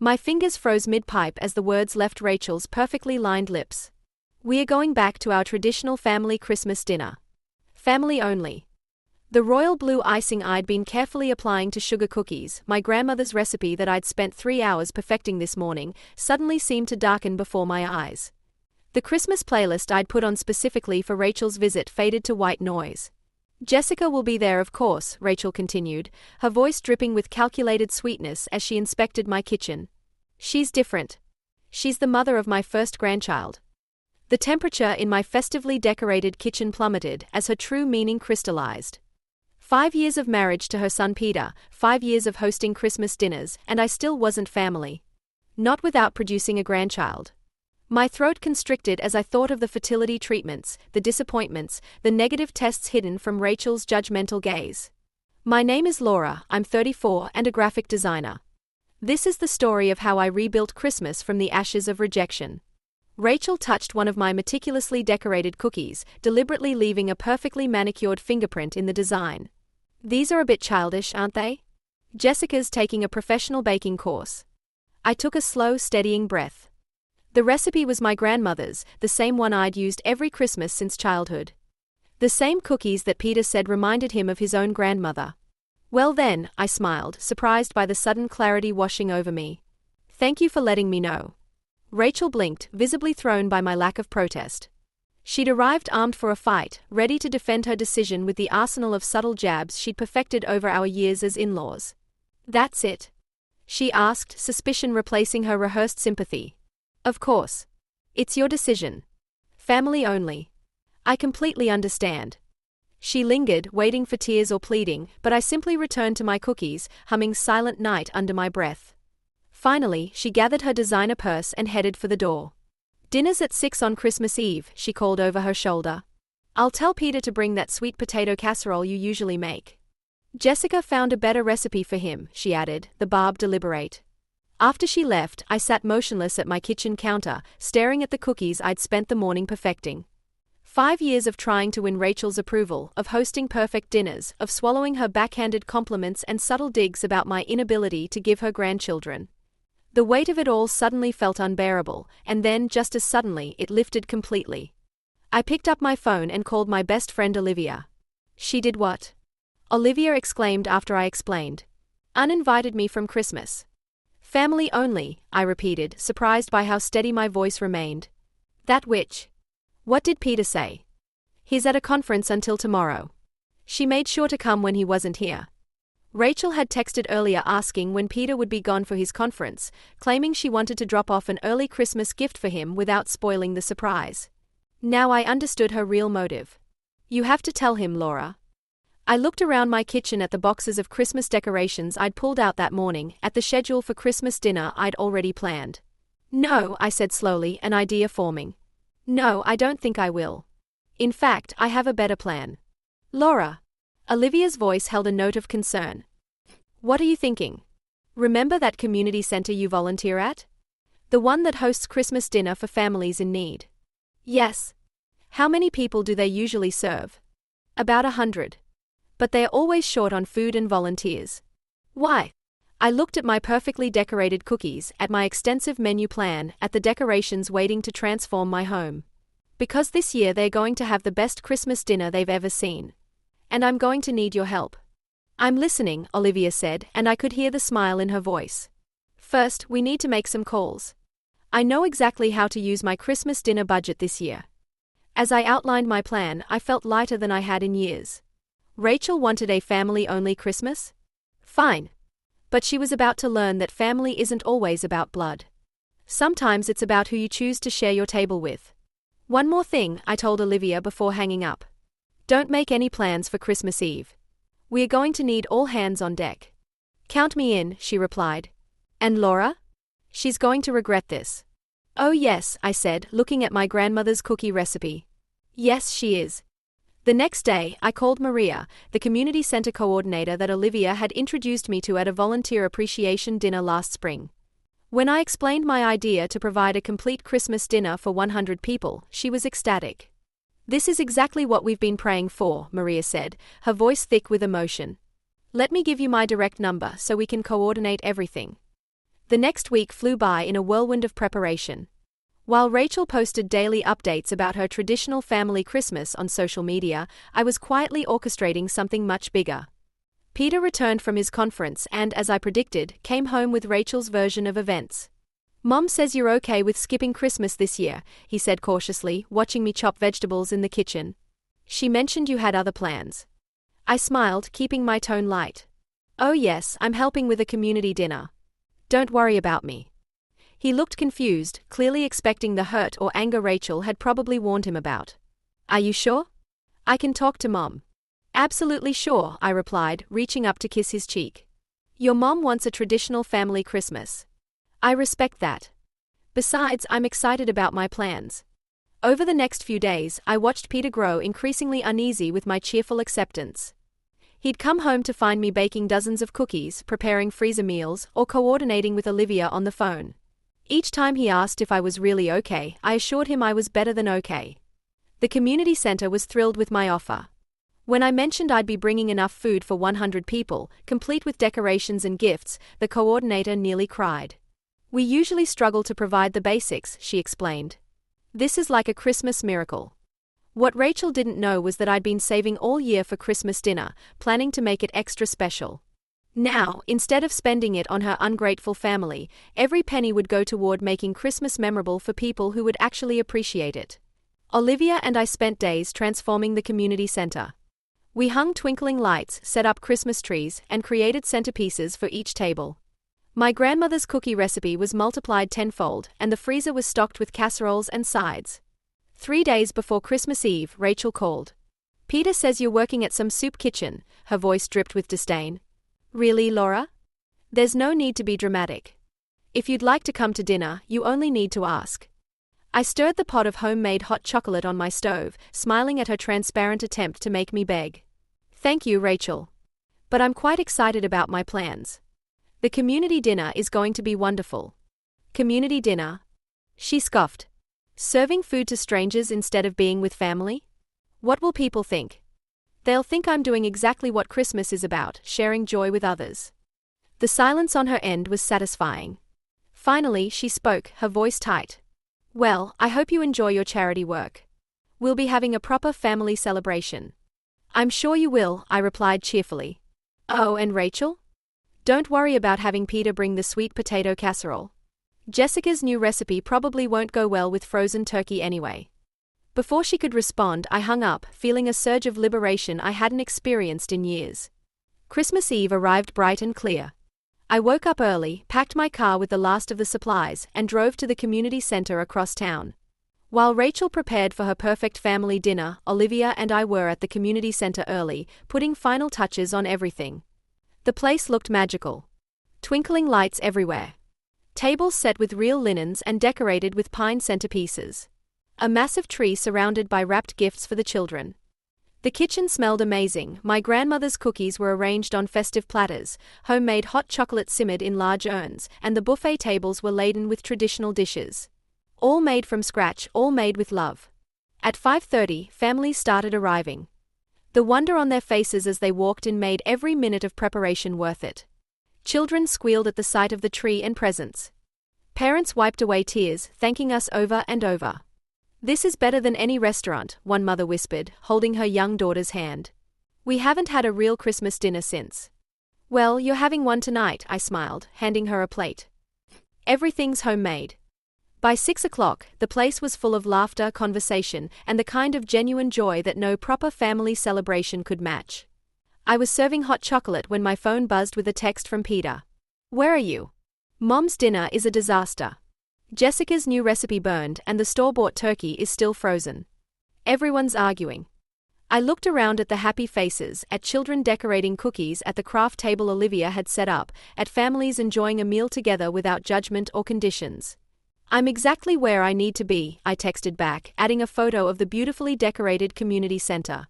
My fingers froze mid-pipe as the words left Rachel's perfectly lined lips. "We are going back to our traditional family Christmas dinner. Family only." The royal blue icing I'd been carefully applying to sugar cookies, my grandmother's recipe that I'd spent 3 hours perfecting this morning, suddenly seemed to darken before my eyes. The Christmas playlist I'd put on specifically for Rachel's visit faded to white noise. "Jessica will be there, of course," Rachel continued, her voice dripping with calculated sweetness as she inspected my kitchen. "She's different. She's the mother of my first grandchild." The temperature in my festively decorated kitchen plummeted as her true meaning crystallized. 5 years of marriage to her son Peter, 5 years of hosting Christmas dinners, and I still wasn't family. Not without producing a grandchild. My throat constricted as I thought of the fertility treatments, the disappointments, the negative tests hidden from Rachel's judgmental gaze. "My name is Laura, I'm 34 and a graphic designer. This is the story of how I rebuilt Christmas from the ashes of rejection." Rachel touched one of my meticulously decorated cookies, deliberately leaving a perfectly manicured fingerprint in the design. "These are a bit childish, aren't they? Jessica's taking a professional baking course." I took a slow, steadying breath. The recipe was my grandmother's, the same one I'd used every Christmas since childhood. The same cookies that Peter said reminded him of his own grandmother. "Well then," I smiled, surprised by the sudden clarity washing over me. "Thank you for letting me know." Rachel blinked, visibly thrown by my lack of protest. She'd arrived armed for a fight, ready to defend her decision with the arsenal of subtle jabs she'd perfected over our years as in-laws. "That's it?" she asked, suspicion replacing her rehearsed sympathy. "Of course. It's your decision. Family only. I completely understand." She lingered, waiting for tears or pleading, but I simply returned to my cookies, humming Silent Night under my breath. Finally, she gathered her designer purse and headed for the door. "Dinner's at 6 on Christmas Eve," she called over her shoulder. "I'll tell Peter to bring that sweet potato casserole you usually make. Jessica found a better recipe for him," she added, the barb deliberate. After she left, I sat motionless at my kitchen counter, staring at the cookies I'd spent the morning perfecting. 5 years of trying to win Rachel's approval, of hosting perfect dinners, of swallowing her backhanded compliments and subtle digs about my inability to give her grandchildren. The weight of it all suddenly felt unbearable, and then, just as suddenly, it lifted completely. I picked up my phone and called my best friend Olivia. "She did what?" Olivia exclaimed after I explained. "Uninvited me from Christmas." "Family only," I repeated, surprised by how steady my voice remained. "That which? What did Peter say?" "He's at a conference until tomorrow. She made sure to come when he wasn't here." Rachel had texted earlier asking when Peter would be gone for his conference, claiming she wanted to drop off an early Christmas gift for him without spoiling the surprise. Now I understood her real motive. "You have to tell him, Laura." I looked around my kitchen at the boxes of Christmas decorations I'd pulled out that morning, at the schedule for Christmas dinner I'd already planned. "No," I said slowly, an idea forming. "No, I don't think I will. In fact, I have a better plan." "Laura." Olivia's voice held a note of concern. "What are you thinking? Remember that community center you volunteer at? The one that hosts Christmas dinner for families in need?" "Yes." "How many people do they usually serve?" "About 100. But they're always short on food and volunteers." "Why?" I looked at my perfectly decorated cookies, at my extensive menu plan, at the decorations waiting to transform my home. "Because this year they're going to have the best Christmas dinner they've ever seen. And I'm going to need your help." "I'm listening," Olivia said, and I could hear the smile in her voice. "First, we need to make some calls. I know exactly how to use my Christmas dinner budget this year." As I outlined my plan, I felt lighter than I had in years. Rachel wanted a family-only Christmas? Fine. But she was about to learn that family isn't always about blood. Sometimes it's about who you choose to share your table with. "One more thing," I told Olivia before hanging up. "Don't make any plans for Christmas Eve. We are going to need all hands on deck." "Count me in," she replied. "And Laura? She's going to regret this." "Oh yes," I said, looking at my grandmother's cookie recipe. "Yes, she is." The next day, I called Maria, the community center coordinator that Olivia had introduced me to at a volunteer appreciation dinner last spring. When I explained my idea to provide a complete Christmas dinner for 100 people, she was ecstatic. "This is exactly what we've been praying for," Maria said, her voice thick with emotion. "Let me give you my direct number so we can coordinate everything." The next week flew by in a whirlwind of preparation. While Rachel posted daily updates about her traditional family Christmas on social media, I was quietly orchestrating something much bigger. Peter returned from his conference and, as I predicted, came home with Rachel's version of events. "Mom says you're okay with skipping Christmas this year," he said cautiously, watching me chop vegetables in the kitchen. "She mentioned you had other plans." I smiled, keeping my tone light. "Oh yes, I'm helping with a community dinner. Don't worry about me." He looked confused, clearly expecting the hurt or anger Rachel had probably warned him about. "Are you sure? I can talk to Mom." "Absolutely sure," I replied, reaching up to kiss his cheek. "Your mom wants a traditional family Christmas. I respect that. Besides, I'm excited about my plans." Over the next few days, I watched Peter grow increasingly uneasy with my cheerful acceptance. He'd come home to find me baking dozens of cookies, preparing freezer meals, or coordinating with Olivia on the phone. Each time he asked if I was really okay, I assured him I was better than okay. The community center was thrilled with my offer. When I mentioned I'd be bringing enough food for 100 people, complete with decorations and gifts, the coordinator nearly cried. "We usually struggle to provide the basics," she explained. "This is like a Christmas miracle." What Rachel didn't know was that I'd been saving all year for Christmas dinner, planning to make it extra special. Now, instead of spending it on her ungrateful family, every penny would go toward making Christmas memorable for people who would actually appreciate it. Olivia and I spent days transforming the community center. We hung twinkling lights, set up Christmas trees, and created centerpieces for each table. My grandmother's cookie recipe was multiplied tenfold, and the freezer was stocked with casseroles and sides. 3 days before Christmas Eve, Rachel called. "Peter says you're working at some soup kitchen," her voice dripped with disdain. "Really, Laura? There's no need to be dramatic. If you'd like to come to dinner, you only need to ask." I stirred the pot of homemade hot chocolate on my stove, smiling at her transparent attempt to make me beg. "Thank you, Rachel. But I'm quite excited about my plans. The community dinner is going to be wonderful." "Community dinner?" She scoffed. "Serving food to strangers instead of being with family? What will people think?" "They'll think I'm doing exactly what Christmas is about, sharing joy with others." The silence on her end was satisfying. Finally, she spoke, her voice tight. "Well, I hope you enjoy your charity work. We'll be having a proper family celebration." "I'm sure you will," I replied cheerfully. "Oh, and Rachel? Don't worry about having Peter bring the sweet potato casserole. Jessica's new recipe probably won't go well with frozen turkey anyway." Before she could respond, I hung up, feeling a surge of liberation I hadn't experienced in years. Christmas Eve arrived bright and clear. I woke up early, packed my car with the last of the supplies, and drove to the community center across town. While Rachel prepared for her perfect family dinner, Olivia and I were at the community center early, putting final touches on everything. The place looked magical. Twinkling lights everywhere. Tables set with real linens and decorated with pine centerpieces. A massive tree surrounded by wrapped gifts for the children. The kitchen smelled amazing. My grandmother's cookies were arranged on festive platters, homemade hot chocolate simmered in large urns, and the buffet tables were laden with traditional dishes. All made from scratch, all made with love. At 5:30, families started arriving. The wonder on their faces as they walked in made every minute of preparation worth it. Children squealed at the sight of the tree and presents. Parents wiped away tears, thanking us over and over. "This is better than any restaurant," one mother whispered, holding her young daughter's hand. "We haven't had a real Christmas dinner since." "Well, you're having one tonight," I smiled, handing her a plate. Everything's homemade. By 6 o'clock, the place was full of laughter, conversation, and the kind of genuine joy that no proper family celebration could match. I was serving hot chocolate when my phone buzzed with a text from Peter. "Where are you? Mom's dinner is a disaster. Jessica's new recipe burned and the store-bought turkey is still frozen. Everyone's arguing." I looked around at the happy faces, at children decorating cookies at the craft table Olivia had set up, at families enjoying a meal together without judgment or conditions. "I'm exactly where I need to be," I texted back, adding a photo of the beautifully decorated community center.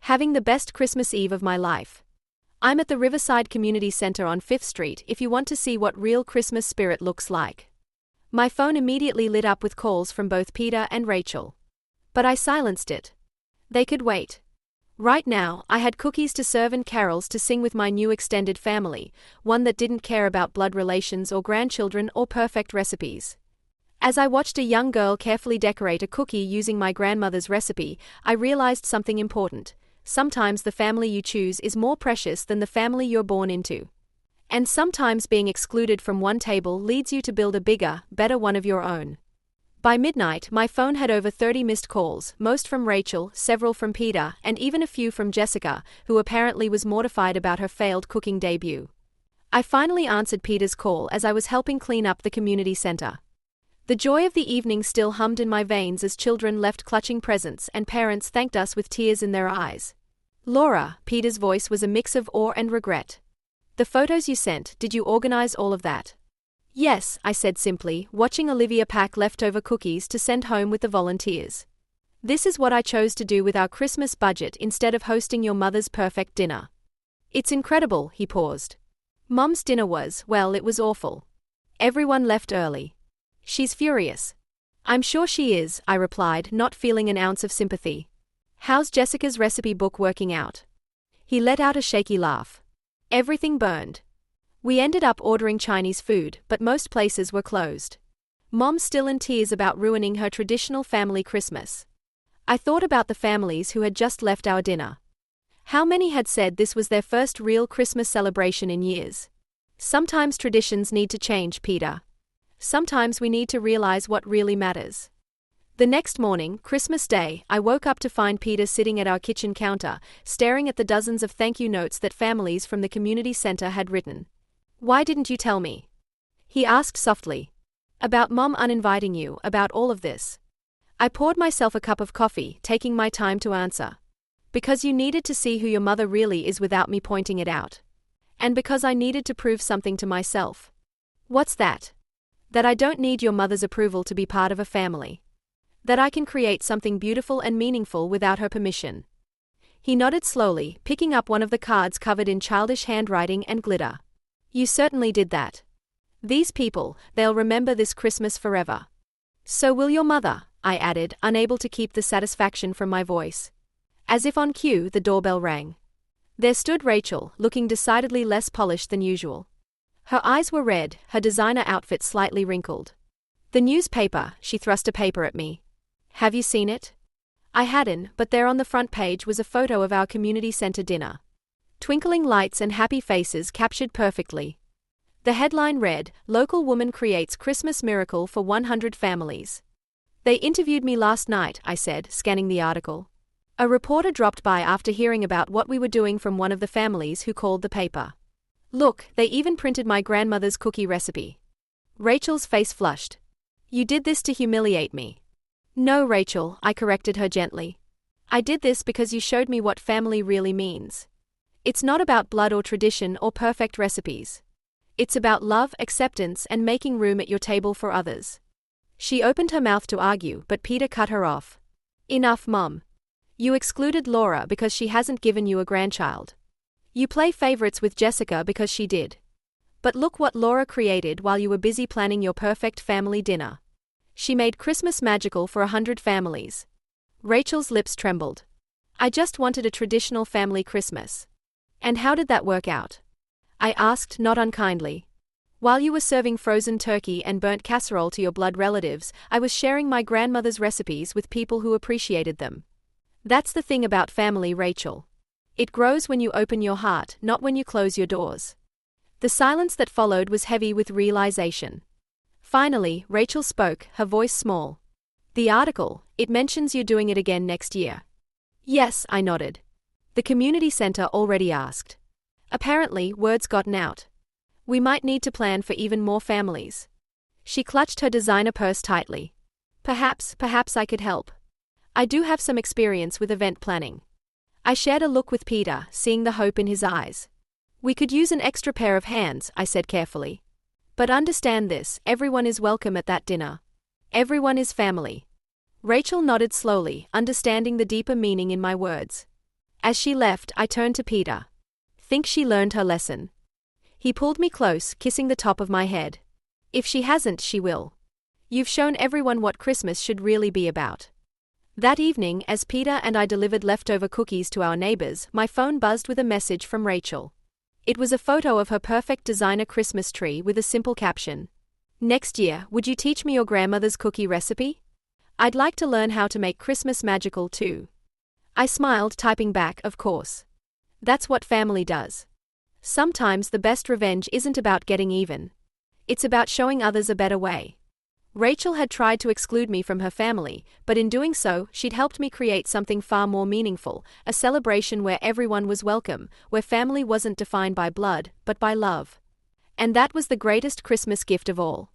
"Having the best Christmas Eve of my life. I'm at the Riverside Community Center on 5th Street if you want to see what real Christmas spirit looks like." My phone immediately lit up with calls from both Peter and Rachel. But I silenced it. They could wait. Right now, I had cookies to serve and carols to sing with my new extended family, one that didn't care about blood relations or grandchildren or perfect recipes. As I watched a young girl carefully decorate a cookie using my grandmother's recipe, I realized something important. Sometimes the family you choose is more precious than the family you're born into. And sometimes being excluded from one table leads you to build a bigger, better one of your own. By midnight, my phone had over 30 missed calls, most from Rachel, several from Peter, and even a few from Jessica, who apparently was mortified about her failed cooking debut. I finally answered Peter's call as I was helping clean up the community center. The joy of the evening still hummed in my veins as children left clutching presents and parents thanked us with tears in their eyes. Laura, Peter's voice was a mix of awe and regret. The photos you sent, did you organize all of that? Yes, I said simply, watching Olivia pack leftover cookies to send home with the volunteers. This is what I chose to do with our Christmas budget instead of hosting your mother's perfect dinner. It's incredible, he paused. Mom's dinner was, well, it was awful. Everyone left early. She's furious. I'm sure she is, I replied, not feeling an ounce of sympathy. How's Jessica's recipe book working out? He let out a shaky laugh. Everything burned. We ended up ordering Chinese food, but most places were closed. Mom's still in tears about ruining her traditional family Christmas. I thought about the families who had just left our dinner. How many had said this was their first real Christmas celebration in years? Sometimes traditions need to change, Peter. Sometimes we need to realize what really matters. The next morning, Christmas Day, I woke up to find Peter sitting at our kitchen counter, staring at the dozens of thank you notes that families from the community center had written. Why didn't you tell me? He asked softly. About Mom uninviting you, about all of this. I poured myself a cup of coffee, taking my time to answer. Because you needed to see who your mother really is without me pointing it out. And because I needed to prove something to myself. What's that? That I don't need your mother's approval to be part of a family. That I can create something beautiful and meaningful without her permission. He nodded slowly, picking up one of the cards covered in childish handwriting and glitter. You certainly did that. These people, they'll remember this Christmas forever. So will your mother, I added, unable to keep the satisfaction from my voice. As if on cue, the doorbell rang. There stood Rachel, looking decidedly less polished than usual. Her eyes were red, her designer outfit slightly wrinkled. The newspaper, she thrust a paper at me. Have you seen it? I hadn't, but there on the front page was a photo of our community center dinner. Twinkling lights and happy faces captured perfectly. The headline read, Local Woman Creates Christmas Miracle for 100 Families. They interviewed me last night, I said, scanning the article. A reporter dropped by after hearing about what we were doing from one of the families who called the paper. Look, they even printed my grandmother's cookie recipe. Rachel's face flushed. You did this to humiliate me. No, Rachel, I corrected her gently. I did this because you showed me what family really means. It's not about blood or tradition or perfect recipes. It's about love, acceptance, and making room at your table for others. She opened her mouth to argue, but Peter cut her off. Enough, Mom. You excluded Laura because she hasn't given you a grandchild. You play favorites with Jessica because she did. But look what Laura created while you were busy planning your perfect family dinner. She made Christmas magical for 100 families. Rachel's lips trembled. I just wanted a traditional family Christmas. And how did that work out? I asked, not unkindly. While you were serving frozen turkey and burnt casserole to your blood relatives, I was sharing my grandmother's recipes with people who appreciated them. That's the thing about family, Rachel. It grows when you open your heart, not when you close your doors. The silence that followed was heavy with realization. Finally, Rachel spoke, her voice small. The article, it mentions you're doing it again next year. Yes, I nodded. The community center already asked. Apparently, word's gotten out. We might need to plan for even more families. She clutched her designer purse tightly. Perhaps I could help. I do have some experience with event planning. I shared a look with Peter, seeing the hope in his eyes. We could use an extra pair of hands, I said carefully. But understand this, everyone is welcome at that dinner. Everyone is family. Rachel nodded slowly, understanding the deeper meaning in my words. As she left, I turned to Peter. Think she learned her lesson? He pulled me close, kissing the top of my head. If she hasn't, she will. You've shown everyone what Christmas should really be about. That evening, as Peter and I delivered leftover cookies to our neighbors, my phone buzzed with a message from Rachel. It was a photo of her perfect designer Christmas tree with a simple caption. "Next year, would you teach me your grandmother's cookie recipe? I'd like to learn how to make Christmas magical too." I smiled, typing back, "Of course. That's what family does." Sometimes the best revenge isn't about getting even. It's about showing others a better way. Rachel had tried to exclude me from her family, but in doing so, she'd helped me create something far more meaningful, a celebration where everyone was welcome, where family wasn't defined by blood, but by love. And that was the greatest Christmas gift of all.